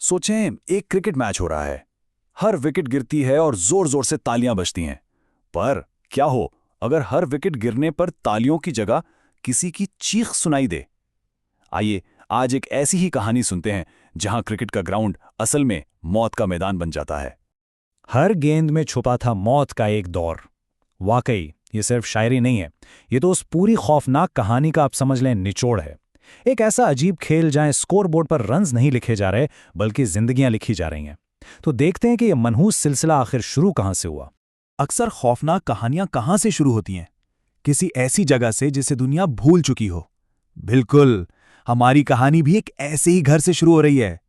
सोचें, एक cricket match हो रहा है। हर विकेट गिरती है और जोर जोर से तालियां बजती हैं। पर क्या हो अगर हर विकेट गिरने पर तालियों की जगह किसी की चीख सुनाई दे? आइए आज एक ऐसी ही कहानी सुनते हैं जहां क्रिकेट का ग्राउंड असल में मौत का मैदान बन जाता है। हर गेंद में छुपा था मौत का एक दौर। वाकई ये सिर्फ शायरी नहीं है, ये तो उस पूरी खौफनाक कहानी का आप समझ लें निचोड़ है। एक ऐसा अजीब खेल जहां स्कोरबोर्ड पर रन्स नहीं लिखे जा रहे बल्कि जिंदगियां लिखी जा रही हैं। तो देखते हैं कि यह मनहूस सिलसिला आखिर शुरू कहां से हुआ। अक्सर खौफनाक कहानियां कहां से शुरू होती हैं? किसी ऐसी जगह से जिसे दुनिया भूल चुकी हो। बिल्कुल, हमारी कहानी भी एक ऐसे ही घर से शुरू हो रही है।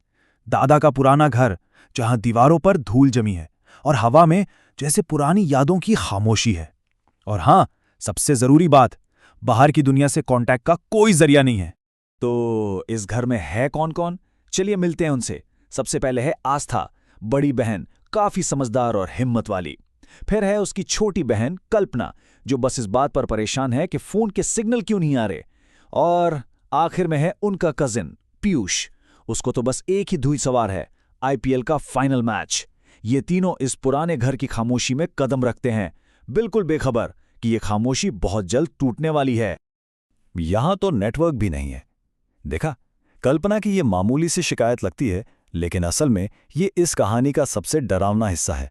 दादा का पुराना घर, जहां दीवारों पर धूल जमी है और हवा में जैसे पुरानी यादों की खामोशी है। और हाँ, सबसे जरूरी बात, बाहर की दुनिया से कांटेक्ट का कोई जरिया नहीं है। तो इस घर में है कौन कौन? चलिए मिलते हैं उनसे। सबसे पहले है आस्था, बड़ी बहन, काफी समझदार और हिम्मत वाली। फिर है उसकी छोटी बहन कल्पना, जो बस इस बात पर परेशान है कि फोन के सिग्नल क्यों नहीं आ रहे। और आखिर में है उनका कजिन पीयूष। उसको तो बस एक ही धुई सवार है, आईपीएल का फाइनल मैच। ये तीनों इस पुराने घर की खामोशी में कदम रखते हैं, बिल्कुल बेखबर कि ये खामोशी बहुत जल्द टूटने वाली है। यहां तो नेटवर्क भी नहीं है। देखा, कल्पना की ये मामूली सी शिकायत लगती है, लेकिन असल में ये इस कहानी का सबसे डरावना हिस्सा है।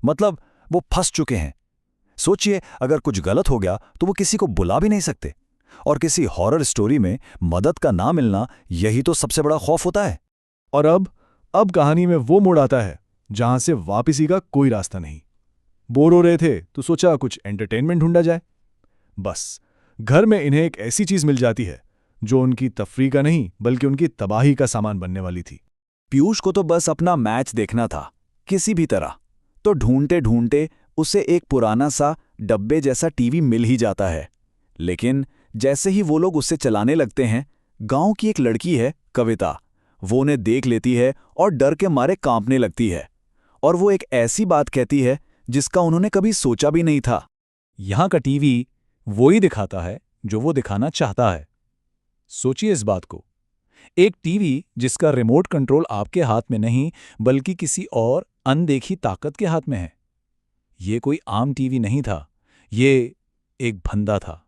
मतलब वो फंस चुके हैं। सोचिए, अगर कुछ गलत हो गया तो वो किसी को बुला भी नहीं सकते। और किसी हॉरर स्टोरी में मदद का ना मिलना, यही तो सबसे बड़ा खौफ होता है। और अब कहानी में वो मोड़ आता है जहां से वापसी का कोई रास्ता नहीं। बोर हो रहे थे तो सोचा कुछ एंटरटेनमेंट ढूंढा जाए। बस घर में इन्हें एक ऐसी चीज मिल जाती है जो उनकी तफरीह का नहीं बल्कि उनकी तबाही का सामान बनने वाली थी। पीयूष को तो बस अपना मैच देखना था, किसी भी तरह। तो ढूंढते ढूंढते उसे एक पुराना सा डब्बे जैसा टीवी मिल ही जाता है। लेकिन जैसे ही वो लोग उसे चलाने लगते हैं, गांव की एक लड़की है कविता, वो उन्हें देख लेती है और डर के मारे कांपने लगती है। और वो एक ऐसी बात कहती है जिसका उन्होंने कभी सोचा भी नहीं था। यहां का टीवी वो ही दिखाता है जो वो दिखाना चाहता है। सोचिए इस बात को, एक टीवी जिसका रिमोट कंट्रोल आपके हाथ में नहीं बल्कि किसी और अनदेखी ताकत के हाथ में है। ये कोई आम टीवी नहीं था, ये एक फंदा था।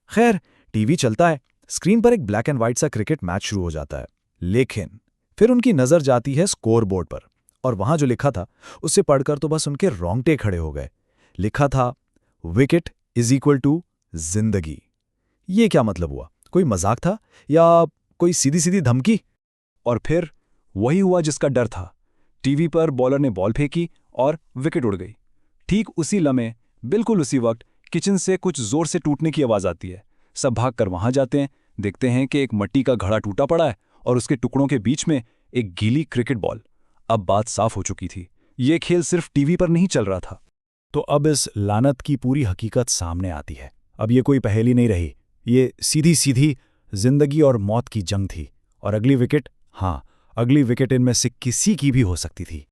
खैर, टीवी चलता है, स्क्रीन पर एक ब्लैक एंड व्हाइट सा क्रिकेट मैच शुरू हो जाता है। लेकिन फिर उनकी नजर जाती है स्कोर बोर्ड पर, और वहां जो लिखा था उसे पढ़कर तो बस उनके रोंगटे खड़े हो गए। लिखा था, विकेट इज इक्वल टू जिंदगी। ये क्या मतलब हुआ? कोई मजाक था या कोई सीधी सीधी धमकी? और फिर वही हुआ जिसका डर था। टीवी पर बॉलर ने बॉल फेंकी और विकेट उड़ गई। ठीक उसी लम्हे, बिल्कुल उसी वक्त किचन से कुछ जोर से टूटने की आवाज आती है। सब भागकर वहां जाते हैं, देखते हैं कि एक मिट्टी का घड़ा टूटा पड़ा है और उसके टुकड़ों के बीच में एक गीली क्रिकेट बॉल। अब बात साफ हो चुकी थी, ये खेल सिर्फ टीवी पर नहीं चल रहा था। तो अब इस लानत की पूरी हकीकत सामने आती है। अब ये कोई पहेली नहीं रही, ये सीधी सीधी जिंदगी और मौत की जंग थी। और अगली विकेट, हाँ, अगली विकेट इनमें से किसी की भी हो सकती थी।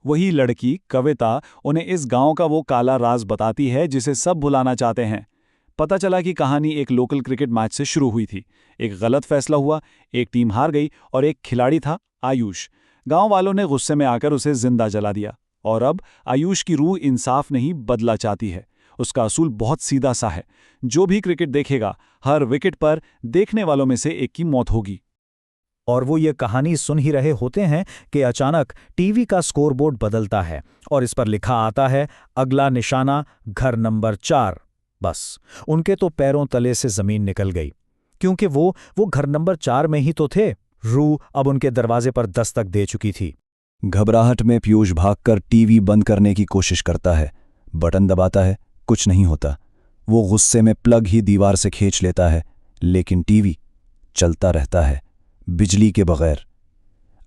वही लड़की कविता उन्हें इस गांव का वो काला राज बताती है जिसे सब भुलाना चाहते हैं। पता चला कि कहानी एक लोकल क्रिकेट मैच से शुरू हुई थी। एक गलत फैसला हुआ, एक टीम हार गई और एक खिलाड़ी था आयुष। गांव वालों ने गुस्से में आकर उसे जिंदा जला दिया। और अब आयुष की रूह इंसाफ नहीं बदला चाहती है। उसका असूल बहुत सीधा सा है, जो भी क्रिकेट देखेगा, हर विकेट पर देखने वालों में से एक की मौत होगी। और वो ये कहानी सुन ही रहे होते हैं कि अचानक टीवी का स्कोरबोर्ड बदलता है और इस पर लिखा आता है, अगला निशाना घर नंबर 4। बस उनके तो पैरों तले से जमीन निकल गई, क्योंकि वो घर नंबर 4 में ही तो थे। रूह अब उनके दरवाजे पर दस्तक दे चुकी थी। घबराहट में पीयूष भागकर टीवी बंद करने की कोशिश करता है। बटन दबाता है, कुछ नहीं होता। वो गुस्से में प्लग ही दीवार से खींच लेता है, लेकिन टीवी चलता रहता है, बिजली के बगैर।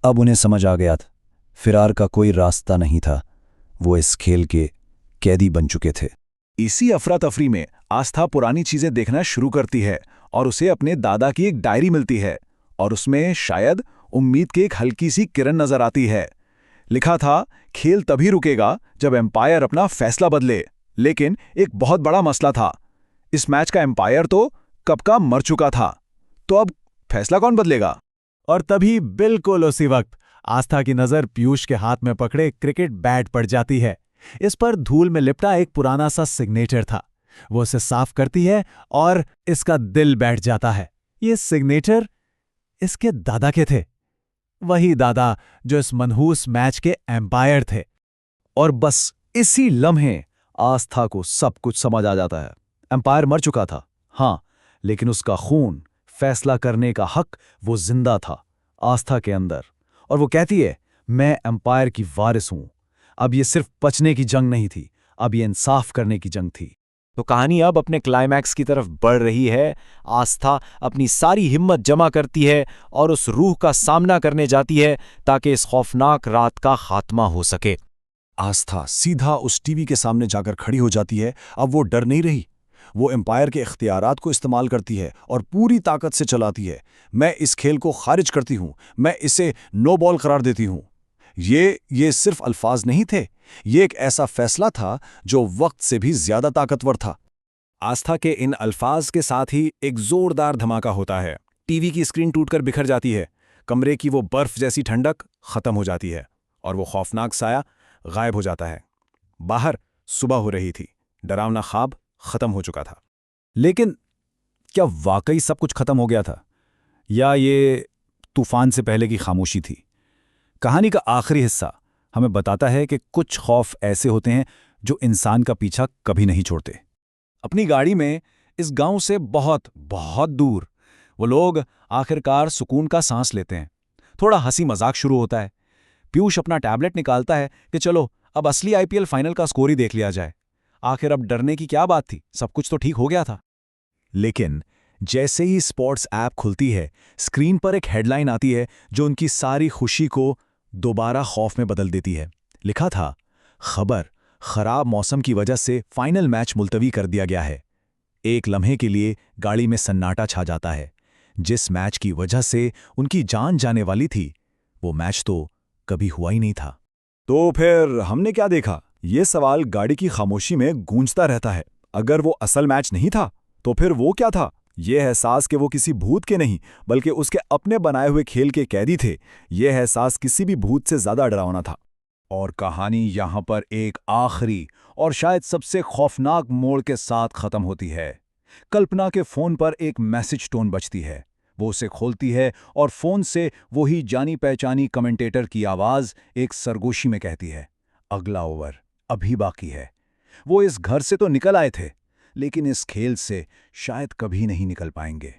अब उन्हें समझ आ गया था, फिरार का कोई रास्ता नहीं था। वो इस खेल के कैदी बन चुके थे। इसी अफरा तफरी में आस्था पुरानी चीजें देखना शुरू करती है और उसे अपने दादा की एक डायरी मिलती है, और उसमें शायद उम्मीद की एक हल्की सी किरण नजर आती है। लिखा था, खेल तभी रुकेगा जब एम्पायर अपना फैसला बदले। लेकिन एक बहुत बड़ा मसला था, इस मैच का एम्पायर तो कब का मर चुका था। तो अब फैसला कौन बदलेगा? और तभी बिल्कुल उसी वक्त आस्था की नजर पीयूष के हाथ में पकड़े क्रिकेट बैट पड़ जाती है। इस पर धूल में लिपटा एक पुराना सा सिग्नेचर था। वो उसे साफ करती है और इसका दिल बैठ जाता है। ये सिग्नेचर इसके दादा के थे, वही दादा जो इस मनहूस मैच के एम्पायर थे। और बस इसी लम्हे आस्था को सब कुछ समझ आ जाता है। एम्पायर मर चुका था, हाँ, लेकिन उसका खून, फैसला करने का हक वो जिंदा था आस्था के अंदर। और वो कहती है, मैं एम्पायर की वारिस हूं। अब ये सिर्फ बचने की जंग नहीं थी, अब ये इंसाफ करने की जंग थी। तो कहानी अब अपने क्लाइमैक्स की तरफ बढ़ रही है। आस्था अपनी सारी हिम्मत जमा करती है और उस रूह का सामना करने जाती है ताकि इस खौफनाक रात का खात्मा हो सके। आस्था सीधा उस टीवी के सामने जाकर खड़ी हो जाती है। अब वो डर नहीं रही, वो एम्पायर के इख्तियारात को इस्तेमाल करती है और पूरी ताकत से चलाती है। मैं इस खेल को खारिज करती हूं, मैं इसे नो बॉल करार देती हूं। ये सिर्फ अल्फाज नहीं थे, ये एक ऐसा फैसला था जो वक्त से भी ज्यादा ताकतवर था। आस्था के इन अल्फाज के साथ ही एक जोरदार धमाका होता है। टीवी की स्क्रीन टूटकर बिखर जाती है, कमरे की वो बर्फ जैसी ठंडक खत्म हो जाती है और वो खौफनाक साया गायब हो जाता है। बाहर सुबह हो रही थी, डरावना ख्वाब खत्म हो चुका था। लेकिन क्या वाकई सब कुछ खत्म हो गया था, या ये तूफान से पहले की खामोशी थी? कहानी का आखिरी हिस्सा हमें बताता है कि कुछ खौफ ऐसे होते हैं जो इंसान का पीछा कभी नहीं छोड़ते। अपनी गाड़ी में इस गांव से बहुत बहुत दूर वो लोग आखिरकार सुकून का सांस लेते हैं। थोड़ा हंसी मजाक शुरू होता है। पीयूष अपना टैबलेट निकालता है कि चलो अब असली आईपीएल फाइनल का स्कोर ही देख लिया जाए। आखिर अब डरने की क्या बात थी, सब कुछ तो ठीक हो गया था। लेकिन जैसे ही स्पोर्ट्स ऐप खुलती है, स्क्रीन पर एक हेडलाइन आती है जो उनकी सारी खुशी को दोबारा खौफ में बदल देती है। लिखा था, खबर, खराब मौसम की वजह से फाइनल मैच मुलतवी कर दिया गया है। एक लम्हे के लिए गाड़ी में सन्नाटा छा जाता है। जिस मैच की वजह से उनकी जान जाने वाली थी, वो मैच तो कभी हुआ ही नहीं था। तो फिर हमने क्या देखा? ये सवाल गाड़ी की खामोशी में गूंजता रहता है। अगर वो असल मैच नहीं था, तो फिर वो क्या था? ये एहसास कि वो किसी भूत के नहीं, बल्कि उसके अपने बनाए हुए खेल के कैदी थे, ये एहसास किसी भी भूत से ज्यादा डरावना था। और कहानी यहां पर एक आखिरी और शायद सबसे खौफनाक मोड़ के साथ खत्म होती है। कल्पना के फोन पर एक मैसेज टोन बजती है। वो उसे खोलती है और फोन से वही जानी पहचानी कमेंटेटर की आवाज एक सरगोशी में कहती है, अगला ओवर अभी बाकी है। वो इस घर से तो निकल आए थे, लेकिन इस खेल से शायद कभी नहीं निकल पाएंगे।